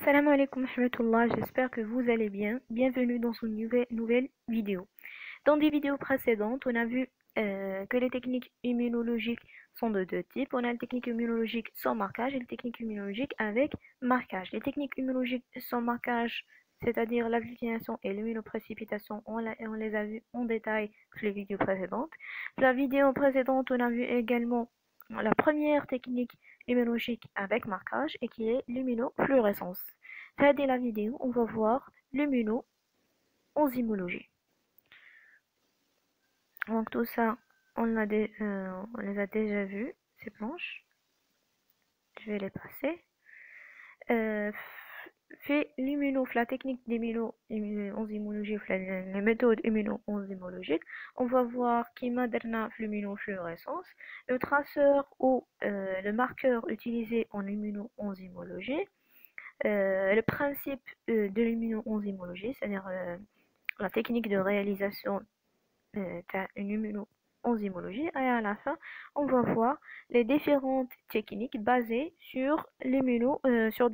Salam alaikum rahmatullah, j'espère que vous allez bien. Bienvenue dans une nouvelle vidéo. Dans des vidéos précédentes, on a vu que les techniques immunologiques sont de deux types. On a les techniques immunologiques sans marquage et les techniques immunologiques avec marquage. Les techniques immunologiques sans marquage, c'est-à-dire la vaccination et l'immunoprécipitation, on les a vues en détail dans les vidéos précédentes. La vidéo précédente, on a vu également la première technique immunologique avec marquage et qui est l'immunofluorescence. Dans la vidéo, on va voir l'immuno-enzymologie. Donc tout ça, on les a déjà vus, ces planches. Je vais les passer. Fait la technique d'immuno-enzymologie, les méthodes immuno-enzymologiques, on va voir qui moderna l'immunofluorescence, le traceur ou le marqueur utilisé en immuno-enzymologie, le principe de l'immuno-enzymologie, c'est-à-dire la technique de réalisation d'une immuno-enzymologie, et à la fin, on va voir les différentes techniques basées sur sur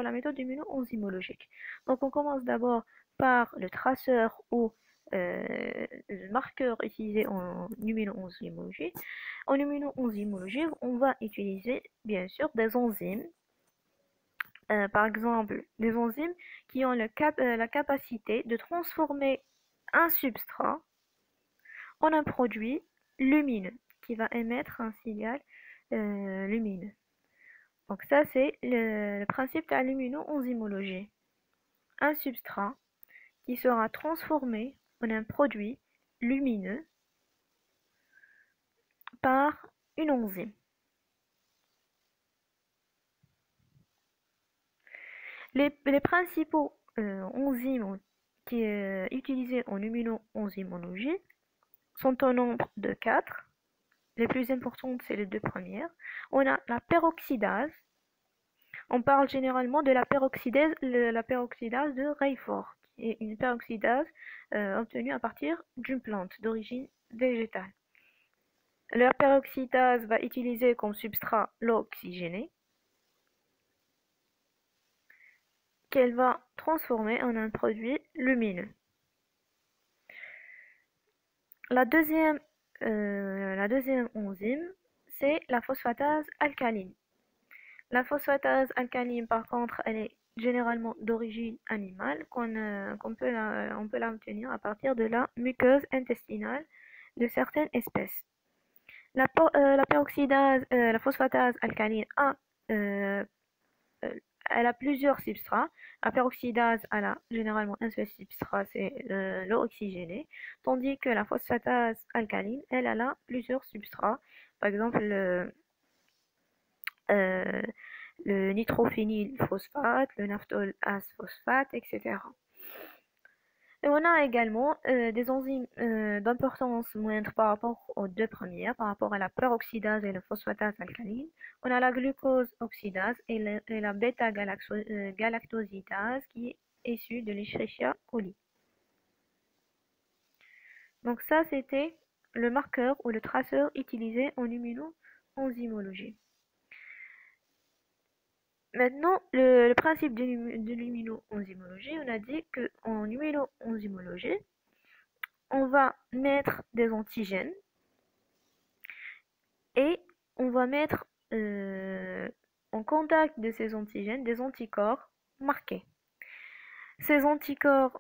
la méthode immuno-enzymologique. Donc, on commence d'abord par le traceur ou le marqueur utilisé en immuno-enzymologie. En immuno-enzymologie, on va utiliser bien sûr des enzymes. Par exemple, des enzymes qui ont la capacité de transformer un substrat en un produit lumineux qui va émettre un signal lumineux. Donc ça, c'est le principe de l'immuno-enzymologie. Un substrat qui sera transformé en un produit lumineux par une enzyme. Les principaux enzymes utilisés en immuno-enzymologie sont au nombre de 4. Les plus importantes, c'est les deux premières. On a la peroxydase. On parle généralement de la peroxydase de Rayford, qui est une peroxydase obtenue à partir d'une plante d'origine végétale. La peroxydase va utiliser comme substrat l'eau oxygénée, qu'elle va transformer en un produit lumineux. La deuxième enzyme, c'est la phosphatase alcaline. La phosphatase alcaline, par contre, elle est généralement d'origine animale, on peut l'obtenir à partir de la muqueuse intestinale de certaines espèces. La phosphatase alcaline elle a plusieurs substrats. La peroxydase, elle a généralement un seul substrat, c'est l'eau oxygénée, tandis que la phosphatase alcaline, elle a plusieurs substrats. Par exemple, le nitrophénylphosphate, le naphthol-AS phosphate, etc. Et on a également des enzymes d'importance moindre par rapport aux deux premières, par rapport à la peroxydase et la phosphatase alcaline. On a la glucose oxydase et la bêta-galactosidase qui est issue de l'Escherichia coli. Donc ça, c'était le marqueur ou le traceur utilisé en immuno-enzymologie. Maintenant, le principe de l'immuno-enzymologie, on a dit qu'en immuno-enzymologie, on va mettre des antigènes et on va mettre en contact de ces antigènes des anticorps marqués. Ces anticorps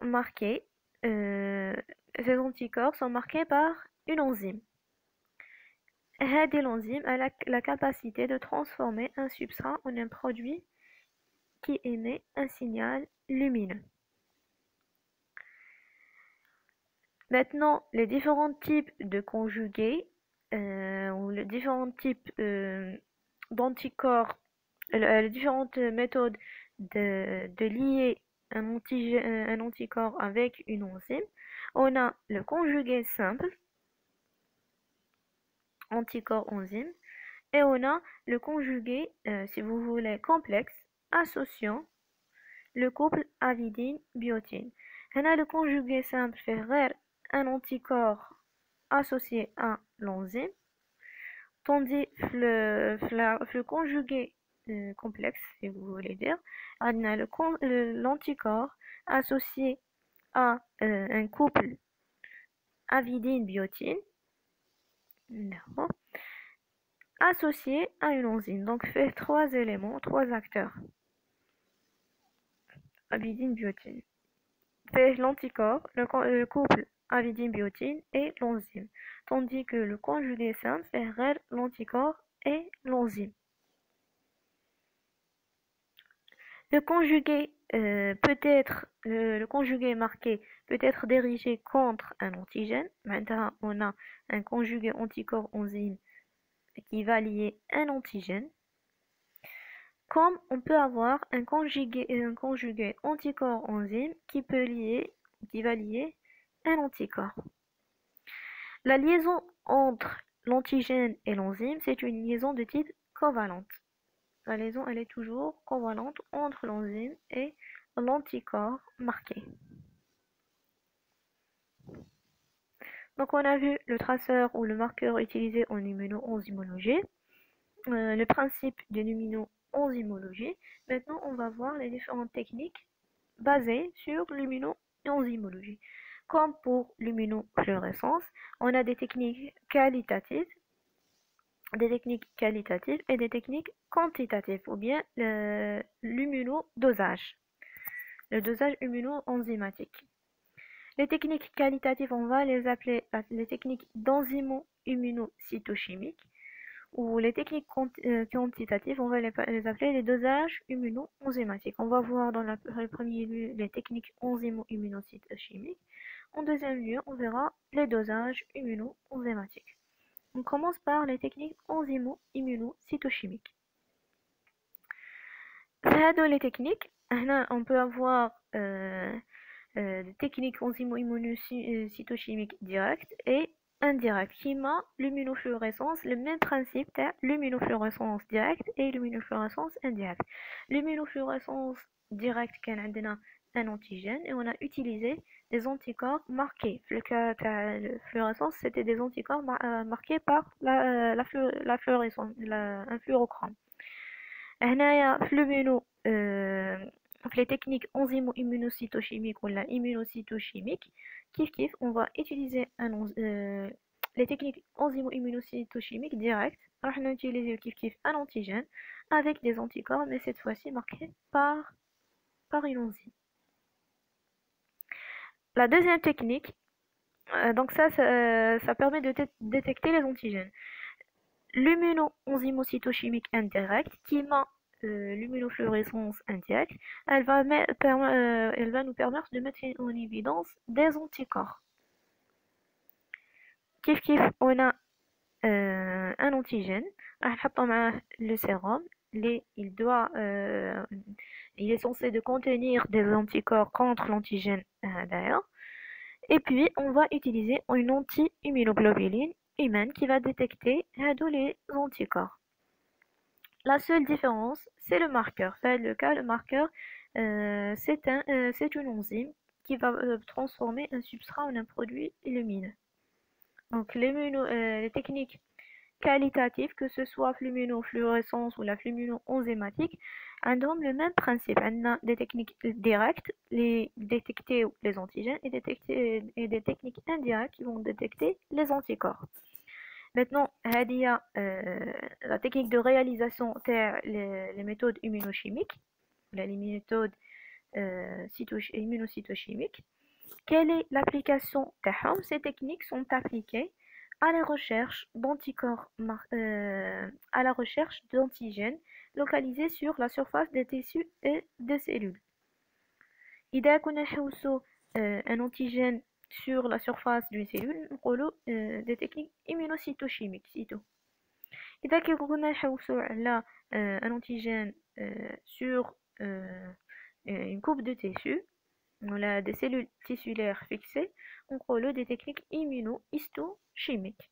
sont marqués par une enzyme. L'enzyme a la capacité de transformer un substrat en un produit qui émet un signal lumineux. Maintenant, les différents types de conjugués ou les différents types d'anticorps, les différentes méthodes de lier un anticorps avec une enzyme. On a le conjugué simple, anticorps-enzyme, et on a le conjugué, si vous voulez, complexe, associant le couple avidine-biotine. On a le conjugué simple fait un anticorps associé à l'enzyme, tandis que le conjugué complexe, si vous voulez dire. On a l'anticorps associé à un couple avidine-biotine, d'accord, associé à une enzyme. Donc, fait trois éléments, trois acteurs. Avidine-biotine. Fait l'anticorps, le couple avidine-biotine et l'enzyme. Tandis que le conjugué simple fait l'anticorps et l'enzyme. Le conjugué le conjugué marqué peut être dirigé contre un antigène. Maintenant, on a un conjugué anticorps-enzyme qui va lier un antigène. Comme on peut avoir un conjugué anticorps-enzyme qui va lier un anticorps. La liaison entre l'antigène et l'enzyme, c'est une liaison de type covalente. La liaison, elle est toujours covalente entre l'enzyme et l'anticorps marqué. Donc, on a vu le traceur ou le marqueur utilisé en immuno-enzymologie, le principe de l'immuno-enzymologie. Maintenant, on va voir les différentes techniques basées sur l'immuno-enzymologie. Comme pour l'immunofluorescence, on a des techniques qualitatives et des techniques quantitatives, ou bien l'immunodosage, le dosage immuno-enzymatique. Les techniques qualitatives, on va les appeler les techniques d'enzymo-immunocytochimiques, ou les techniques quantitatives, on va les appeler les dosages immuno-enzymatiques. On va voir dans le premier lieu les techniques enzymo-immunocytochimiques. En deuxième lieu, on verra les dosages immuno-enzymatiques. On commence par les techniques enzymo-immunocytochimiques. Les techniques, on peut avoir des techniques enzymo-immunocytochimiques directes et indirectes qui ont l'immunofluorescence, le même principe de l'immunofluorescence directe et l'immunofluorescence indirecte. L'immunofluorescence directe, qu'on a un antigène et on a utilisé des anticorps marqués. Le cas de la fluorescence, c'était des anticorps marqués par la fluorescence, un fluorochrome. هنايا les techniques enzymo-immunocytochimiques ou la immunocytochimique, kif, on va utiliser les techniques enzymo-immunocytochimiques directes. On va utiliser kif un antigène avec des anticorps, mais cette fois-ci marqués par une enzyme. La deuxième technique, donc ça permet de détecter les antigènes. L'immuno-enzymocytochimique indirecte qui m'a l'immunofluorescence indirecte, elle va nous permettre de mettre en évidence des anticorps. Kif, on a un antigène, le sérum, il est censé de contenir des anticorps contre l'antigène d'ailleurs. Et puis, on va utiliser une anti-immunoglobuline humaine qui va détecter les anticorps. La seule différence, c'est le marqueur. Dans le cas, le marqueur, c'est une enzyme qui va transformer un substrat en un produit lumineux. Donc, les techniques qualitatives, que ce soit l'immunofluorescence ou la l'immuno-enzymatique, ont le même principe. On a des techniques directes, détecter les antigènes, et des techniques indirectes qui vont détecter les anticorps. Maintenant, il y a la technique de réalisation les méthodes immunochimiques, les méthodes immunocytochimiques. Quelle est l'application de ces techniques sont appliquées à la recherche d'anticorps, à la recherche d'antigènes localisés sur la surface des tissus et des cellules. إذا كنا نحوسو un antigène sur la surface d'une cellule, نقولوا des techniques immunocytochimiques sitôt. إذا كنا نحوسو على un antigène sur une coupe de tissu, on a des cellules tissulaires fixées, on parle des techniques immunohistochimiques.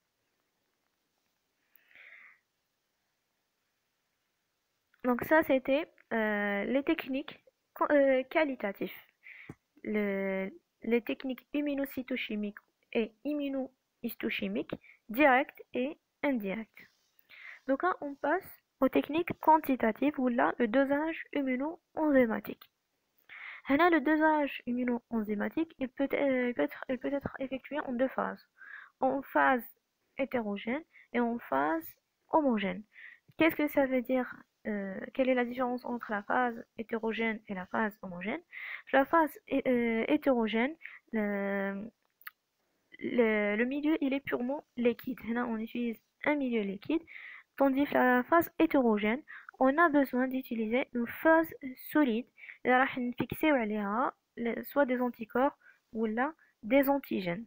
Donc ça, c'était les techniques qualitatives. Les techniques immunocytochimiques et immunohistochimiques, directes et indirectes. Donc là, on passe aux techniques quantitatives ou là le dosage immuno-enzymatique. Là, le dosage immuno-enzymatique il peut être effectué en deux phases, en phase hétérogène et en phase homogène. Qu'est-ce que ça veut dire? Quelle est la différence entre la phase hétérogène et la phase homogène? La phase hétérogène, le milieu il est purement liquide. Là, on utilise un milieu liquide, tandis que la phase hétérogène, on a besoin d'utiliser une phase solide. اللي راح نفيكسيو عليها soit des anticorps ou là des antigènes.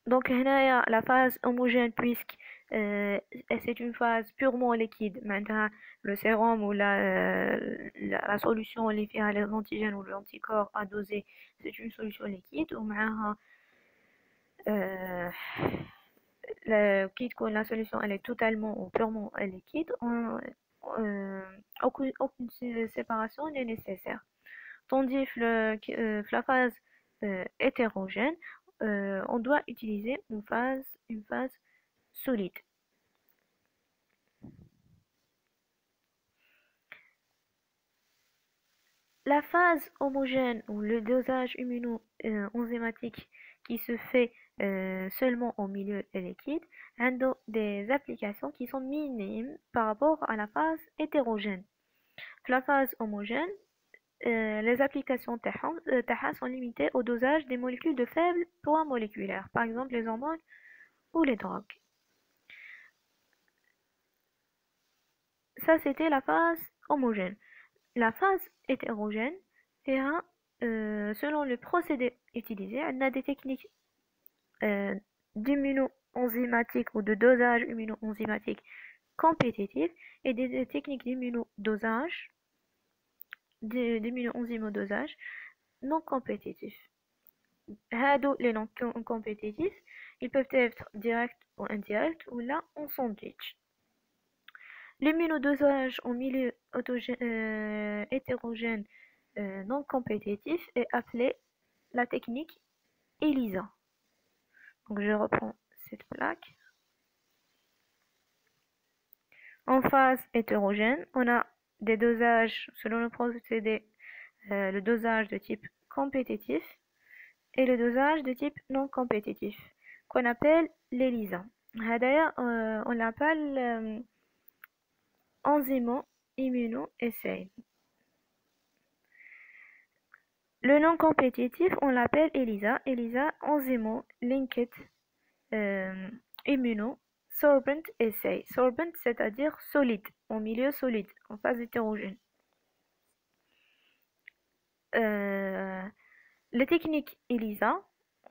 Donc la phase homogène puisque c'est une phase purement liquide, maintenant le sérum ou la solution اللي فيها les antigènes ou l'anticorps à doser, c'est une solution liquide ومعها كي تكون la solution elle est totalement ou purement liquide, aucune séparation n'est nécessaire. Tandis que la phase hétérogène, on doit utiliser une phase solide. La phase homogène ou le dosage immuno-enzymatique qui se fait seulement au milieu liquide a des applications qui sont minimes par rapport à la phase hétérogène. La phase homogène, les applications TAHA sont limitées au dosage des molécules de faible poids moléculaire, par exemple les hormones ou les drogues. Ça, c'était la phase homogène. La phase hétérogène sera, selon le procédé utilisé, on a des techniques d'immuno-enzymatique ou de dosage immuno-enzymatique compétitives et des techniques d'immuno-enzymodosage non compétitifs. Les non compétitifs, ils peuvent être directs ou indirects ou là en sandwich. L'immunodosage en milieu hétérogène non compétitif est appelé la technique ELISA. Donc je reprends cette plaque. En phase hétérogène, on a des dosages selon le procédé, le dosage de type compétitif et le dosage de type non compétitif, qu'on appelle l'ELISA. D'ailleurs, on l'appelle enzymo-immuno-assay. Le non compétitif, on l'appelle ELISA. ELISA, enzymo-linked immuno-sorbent assay. Sorbent, c'est-à-dire solide, en milieu solide, en phase hétérogène. Les techniques ELISA,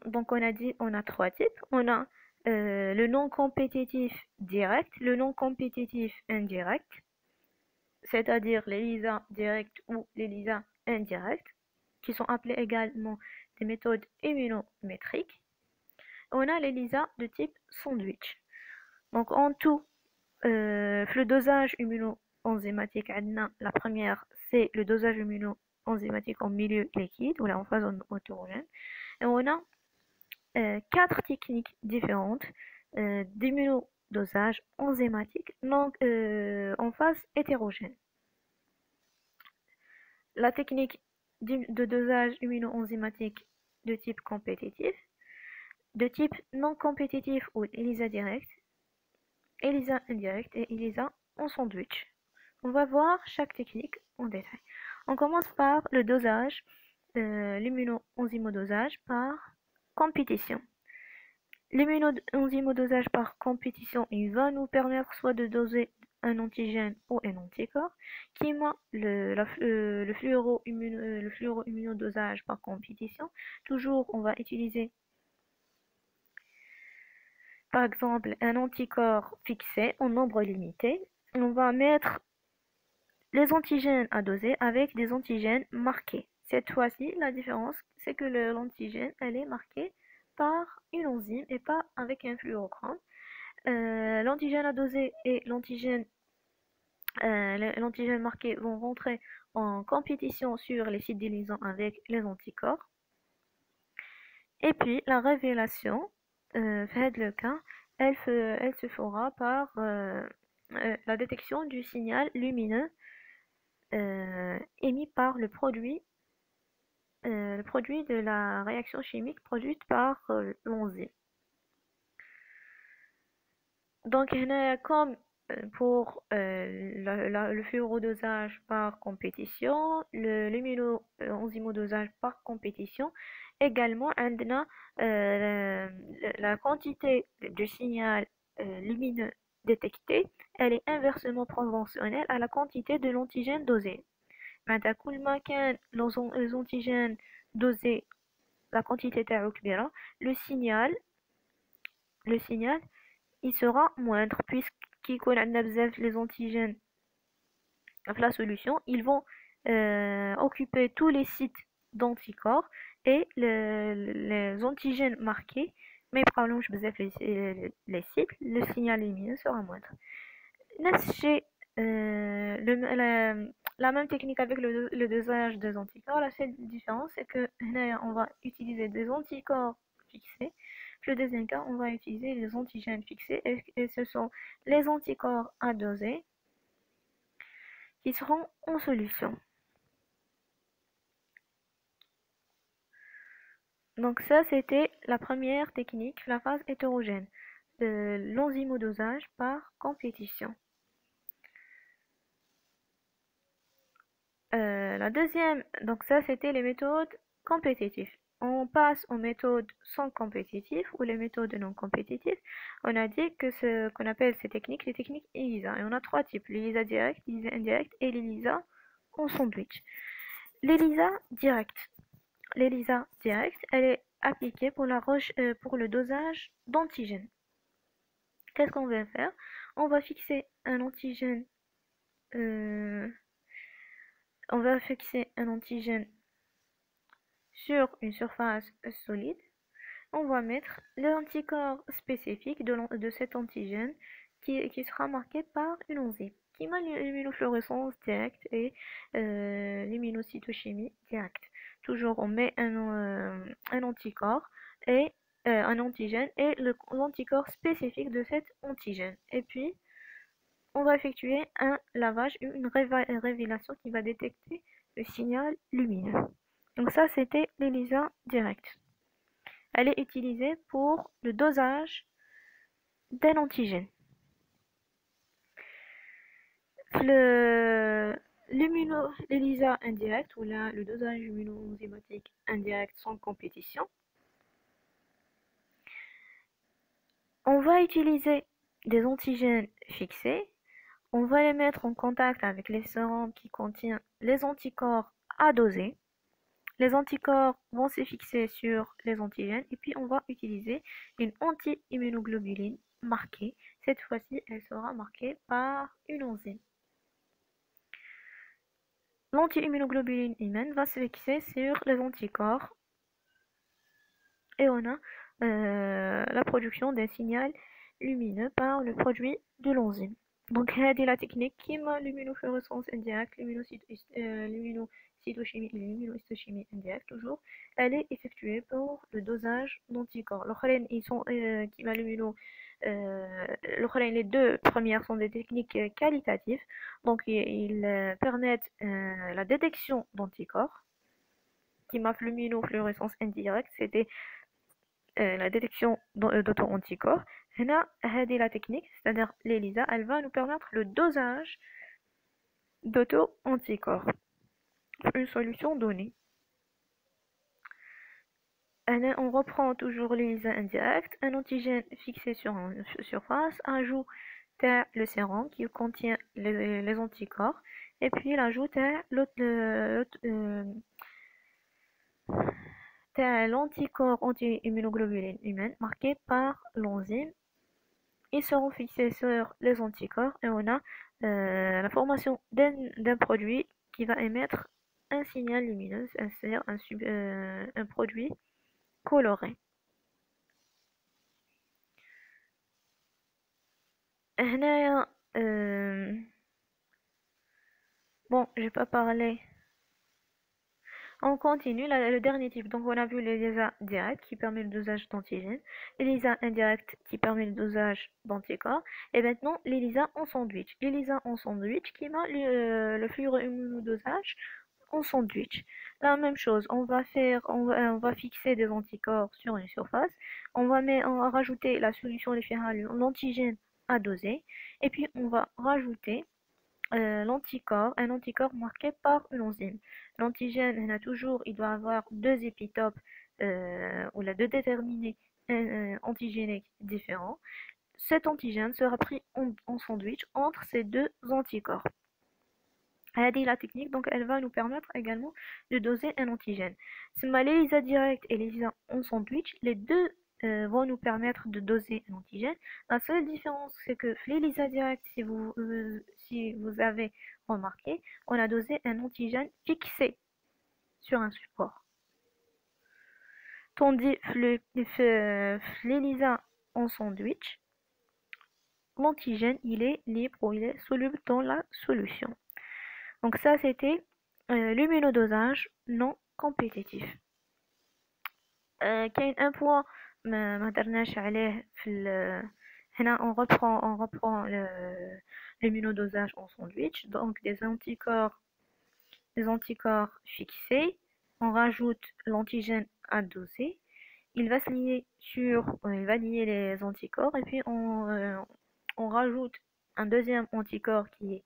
donc on a dit, on a trois types. On a le non compétitif direct, le non compétitif indirect, c'est-à-dire l'ELISA direct ou l'ELISA indirect, qui sont appelées également des méthodes immunométriques. On a l'ELISA de type sandwich. Donc en tout, le dosage immuno-enzymatique, la première, c'est le dosage immuno-enzymatique en milieu liquide ou là en phase hétérogène. Et on a quatre techniques différentes d'immunodosage enzymatique en phase hétérogène. La technique de dosage immuno-enzymatique de type compétitif, de type non compétitif ou ELISA direct, ELISA indirect et ELISA en sandwich. On va voir chaque technique en détail. On commence par le dosage, l'immuno-enzymodosage par compétition. L'immuno-enzymodosage par compétition, il va nous permettre soit de doser un antigène ou un anticorps, qui est le fluoro-immunodosage par compétition. Toujours, on va utiliser par exemple un anticorps fixé en nombre limité. On va mettre les antigènes à doser avec des antigènes marqués. Cette fois-ci, la différence, c'est que l'antigène, elle est marquée par une enzyme et pas avec un fluorogramme. L'antigène à doser et l'antigène marqué vont rentrer en compétition sur les sites de liaison avec les anticorps. Et puis, la révélation, fait le cas, elle se fera par la détection du signal lumineux émis par le produit de la réaction chimique produite par l'enzyme. Donc, comme pour le fluorodosage par compétition, le lumino-enzymodosage par compétition, également, عندنا, la quantité du signal lumineux détecté, elle est inversement proportionnelle à la quantité de l'antigène dosé. معناتها كل ما كان les antigènes dosés la quantité تاعو كبيرة, le signal il sera moindre puisqu'il يكون عندنا بزاف les antigènes dans la solution, ils vont occuper tous les sites d'anticorps et les antigènes marqués mais يبقاولهمش بزاف les sites, le signal lumineux sera moindre. نفس الشيء la même technique avec le dosage des anticorps. La seule différence c'est que هنايا on va utiliser des anticorps fixés. Le deuxième cas, on va utiliser les antigènes fixés et ce sont les anticorps à doser qui seront en solution. Donc ça, c'était la première technique, la phase hétérogène, de l'enzymodosage par compétition. La deuxième, donc ça, c'était les méthodes compétitives. On passe aux méthodes sans compétitives ou les méthodes non compétitives. On a dit que ce qu'on appelle ces techniques, les techniques ELISA. Et on a trois types, l'ELISA direct, l'ELISA indirect et l'ELISA en sandwich. L'ELISA direct. L'ELISA direct, elle est appliquée pour le dosage d'antigènes. Qu'est-ce qu'on va faire? On va fixer un antigène sur une surface solide. On va mettre l'anticorps spécifique de cet antigène qui sera marqué par une enzyme, qui m'a l'immunofluorescence directe et l'immunocytochimie directe. Toujours, on met un anticorps et un antigène et l'anticorps spécifique de cet antigène. Et puis, on va effectuer un lavage, une révélation qui va détecter le signal lumineux. Donc ça, c'était l'ELISA direct. Elle est utilisée pour le dosage d'un antigène. L'ELISA indirect, ou là, le dosage immunoenzymatique indirect sans compétition, on va utiliser des antigènes fixés. On va les mettre en contact avec les sérums qui contiennent les anticorps à doser. Les anticorps vont se fixer sur les antigènes et puis on va utiliser une anti-immunoglobuline marquée. Cette fois-ci, elle sera marquée par une enzyme. L'anti-immunoglobuline humaine va se fixer sur les anticorps et on a la production d'un signal lumineux par le produit de l'enzyme. Donc, هذه la technique كيما l'immunofluorescence indirecte, l'immunocytochimie et l'immunohistochimie indirecte, toujours, elle est effectuée pour le dosage d'anticorps. Ils sont كيما les deux premières sont des techniques qualitatives, donc ils permettent la détection d'anticorps. كيما في l'immunofluorescence indirecte, c'était la détection d'auto-anticorps. هنا هذه la technique, c'est-à-dire l'ELISA, elle va nous permettre le dosage d'auto-anticorps pour une solution donnée. On reprend toujours l'ELISA indirecte, un antigène fixé sur une surface, ajout le sérum qui contient les anticorps, et puis l'ajout l'anticorps anti-immunoglobuline humaine marqué par l'enzyme. Ils seront fixés sur les anticorps et on a la formation d'un produit qui va émettre un signal lumineux, c'est-à-dire un produit coloré. هنايا bon, j'ai pas parlé On continue le dernier type. Donc, on a vu l'ELISA direct qui permet le dosage d'antigènes, l'ELISA indirect qui permet le dosage d'anticorps, et maintenant l'ELISA en sandwich. L'ELISA en sandwich qui met le fluoroimmunodosage en sandwich. La même chose, on va fixer des anticorps sur une surface, on va rajouter la solution littérale, l'antigène à doser, et puis on va rajouter un anticorps marqué par une enzyme. L'antigène, il doit avoir deux épitopes ou la deux déterminés antigéniques différents. Cet antigène sera pris en sandwich entre ces deux anticorps. هذه la technique, donc elle va nous permettre également de doser un antigène. l'ELISA direct et l'ELISA en sandwich, les deux vont nous permettre de doser un antigène. La seule différence, c'est que l'ELISA direct, si vous avez remarqué, on a dosé un antigène fixé sur un support. Tandis l'ELISA en sandwich, l'antigène, il est libre ou il est soluble dans la solution. Donc ça, c'était l'immunodosage non compétitif. كاين un point ما هدرناش عليه هنا on reprend l'immunodosage en sandwich. Donc des anticorps fixés, on rajoute l'antigène à doser. Il va lier les anticorps et puis on rajoute un deuxième anticorps qui est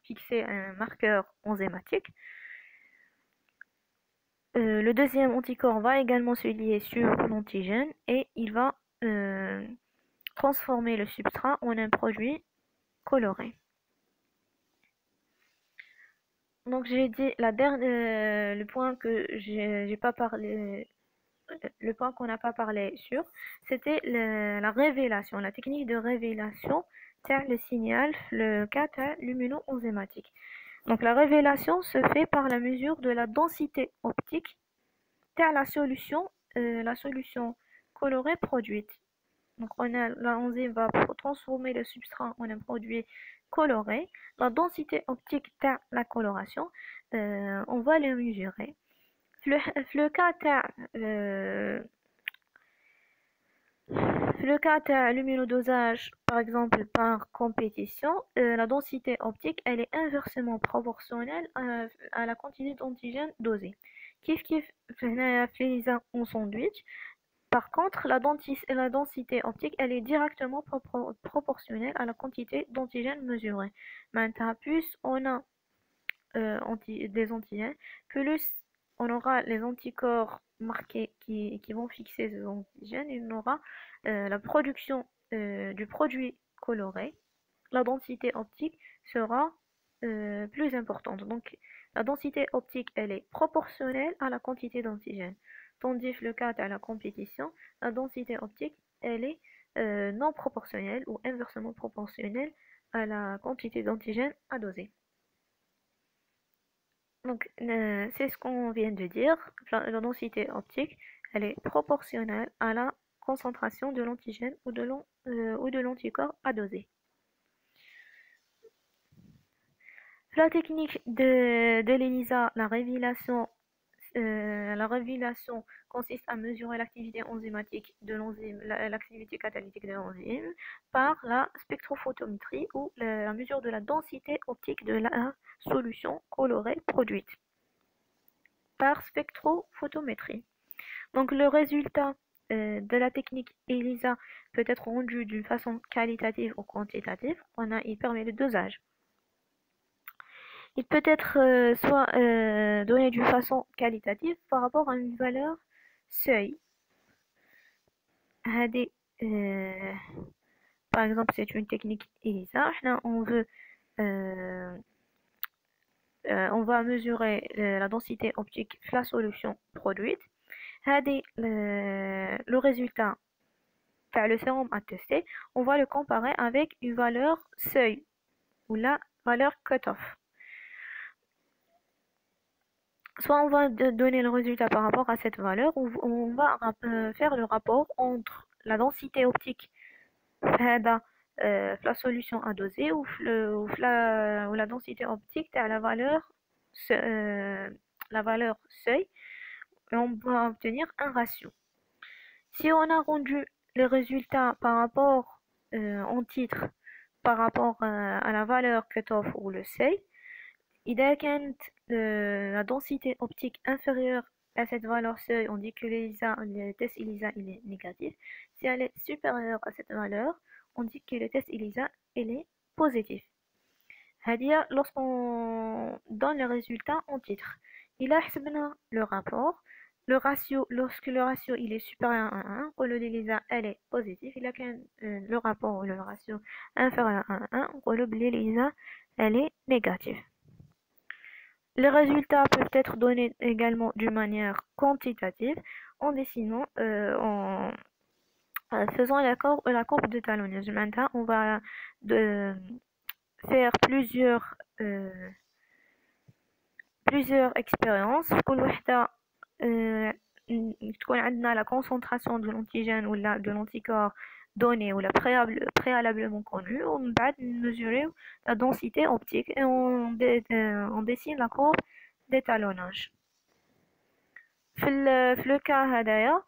fixé un marqueur enzymatique. Le deuxième anticorps va également se lier sur l'antigène et il va transformer le substrat en un produit coloré. Donc j'ai dit le point que j'ai pas parlé, le point qu'on n'a pas parlé sur, c'était la révélation, la technique de révélation tel le signal, le cas lumino-enzymatique. Donc la révélation se fait par la mesure de la densité optique tel la solution colorée produite. Donc l'enzyme va transformer le substrat en un produit coloré. La densité optique tel la coloration, on va le mesurer. Le cas de luminodosage, par exemple par compétition, la densité optique elle est inversement proportionnelle à la quantité d'antigène dosée. Kif en sandwich. Par contre, la densité optique elle est directement proportionnelle à la quantité d'antigène mesurée. Maintenant, plus on a des antigènes, plus on aura les anticorps marqués qui vont fixer ces antigènes, et on aura la production du produit coloré. La densité optique sera plus importante. Donc la densité optique elle est proportionnelle à la quantité d'antigènes. Tandis que le cas à la compétition, la densité optique elle est non proportionnelle ou inversement proportionnelle à la quantité d'antigènes à doser. Donc, c'est ce qu'on vient de dire. La densité optique, elle est proportionnelle à la concentration de l'antigène ou de l'anticorps à doser. La technique de l'ELISA, la révélation consiste à mesurer l'activité enzymatique de l'enzyme, l'activité catalytique de l'enzyme par la spectrophotométrie ou la mesure de la densité optique de la solution colorée produite par spectrophotométrie. Donc le résultat de la technique ELISA peut être rendu d'une façon qualitative ou quantitative. Il permet le dosage. Il peut être soit donné d'une façon qualitative par rapport à une valeur seuil. Par exemple, c'est une technique ELISA. On va mesurer la densité optique de la solution produite. Le résultat le sérum à tester, on va le comparer avec une valeur seuil ou la valeur cutoff. Soit on va donner le résultat par rapport à cette valeur, ou on va faire le rapport entre la densité optique la solution à doser ou la densité optique à la valeur la valeur seuil, et on va obtenir un ratio. Si on a rendu les résultats par rapport en titre par rapport à la valeur cutoff ou le seuil, إذا كانت la densité optique inférieure à cette valeur seuil, on dit que le test ELISA il est négatif. Si elle est supérieure à cette valeur, on dit que le test ELISA il est positif. C'est-à-dire lorsqu'on donne le résultat en titre. Il a حسبنا le rapport. Le ratio, lorsque le ratio il est supérieur à 1, on le ELISA elle est positive. Il a qu'un le rapport ou le ratio inférieur à 1, on le ELISA elle est négative. Les résultats peuvent être donnés également d'une manière quantitative en dessinant, en faisant la courbe de talonnage. Maintenant, on va faire plusieurs expériences. كل وحدة تكون عندنا la concentration de l'antigène ou de l'anticorps donnée ou préalablement connue. ومن بعد mesurer la densité optique et on dessine la courbe d'étalonnage. في le cas هذايا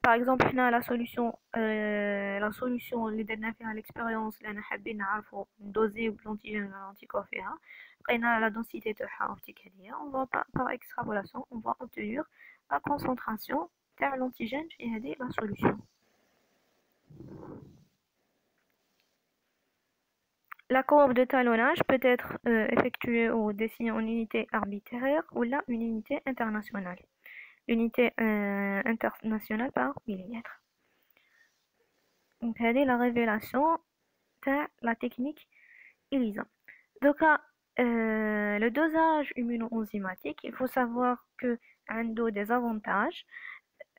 par exemple حنا la solution اللي درنا فيها l'expérience اللي حابين نعرفوا ندوزيو l'antigène ولا l'anticorps فيها لقينا la densité تاعها optique هذيا on va par extrapolation on va obtenir la concentration تاع l'antigène في هذه la solution. La courbe de talonnage peut être effectuée ou dessinée en unité arbitraire ou là une unité internationale. L'unité internationale par millimètre. Donc, c'est la révélation de la technique ELISA. Donc, le dosage immunoenzymatique, il faut savoir que a des avantages.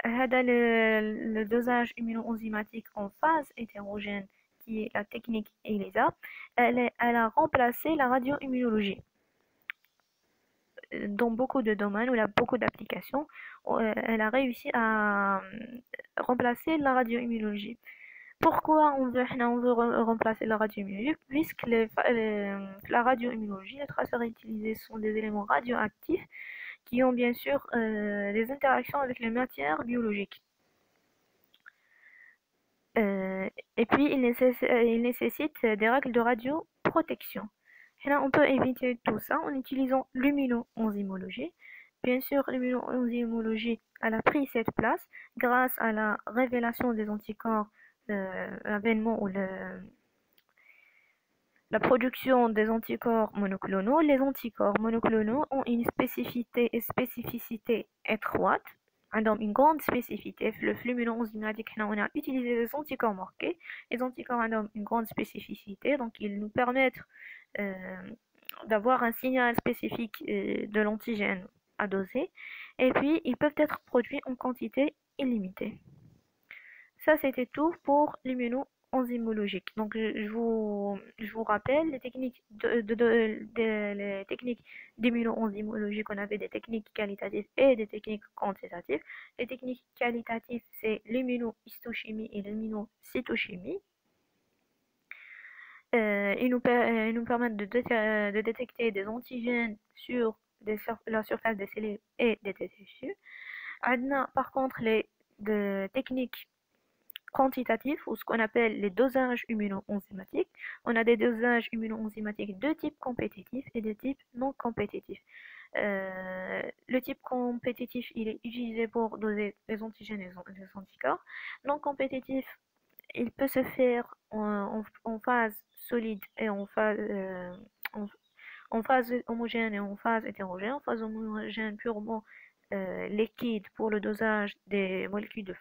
Le dosage immunoenzymatique en phase hétérogène, qui est la technique ELISA, elle a remplacé la radioimmunologie. Dans beaucoup de domaines où il y a beaucoup d'applications, elle a réussi à remplacer la radioimmunologie. Pourquoi on veut remplacer la radioimmunologie? Puisque la radioimmunologie, les traceurs utilisés sont des éléments radioactifs qui ont bien sûr des interactions avec les matières biologiques. Et puis, il nécessite des règles de radioprotection. Là, on peut éviter tout ça en utilisant l'immunoenzymologie. Bien sûr, l'immunoenzymologie a pris cette place grâce à la révélation des anticorps, l'avènement ou la production des anticorps monoclonaux. Les anticorps monoclonaux ont une spécificité étroite, ont une grande spécificité. Le flux immunoenzymatique, on a utilisé des anticorps marqués. Les anticorps ont une grande spécificité, donc ils nous permettent d'avoir un signal spécifique de l'antigène à doser. Et puis, ils peuvent être produits en quantité illimitée. Ça, c'était tout pour l'immunoenzymologique. Donc, je vous rappelle les techniques les techniques d'immunoenzymologie. On avait des techniques qualitatives et des techniques quantitatives. Les techniques qualitatives, c'est l'immunohistochimie et l'immunocytochimie. Ils nous permettent de détecter des antigènes sur la surface des cellules et des tissus. Par contre, les techniques quantitatifs ou ce qu'on appelle les dosages immunoenzymatiques. On a des dosages immunoenzymatiques de type compétitif et de type non compétitif. Le type compétitif, il est utilisé pour doser les antigènes et les anticorps. Non compétitif, il peut se faire en phase solide et en phase homogène et en phase hétérogène. En phase homogène purement liquide pour le dosage des molécules de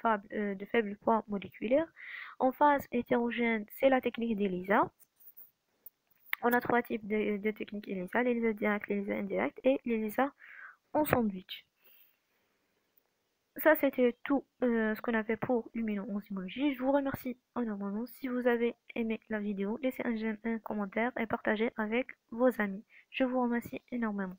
faible poids moléculaire. En phase hétérogène, c'est la technique d'ELISA. On a trois types de techniques ELISA, l'ELISA directe, l'ELISA indirecte et l'ELISA en sandwich. Ça, c'était tout ce qu'on avait pour l'immunoenzymologie. Je vous remercie énormément. Si vous avez aimé la vidéo, laissez un j'aime, un commentaire et partagez avec vos amis. Je vous remercie énormément.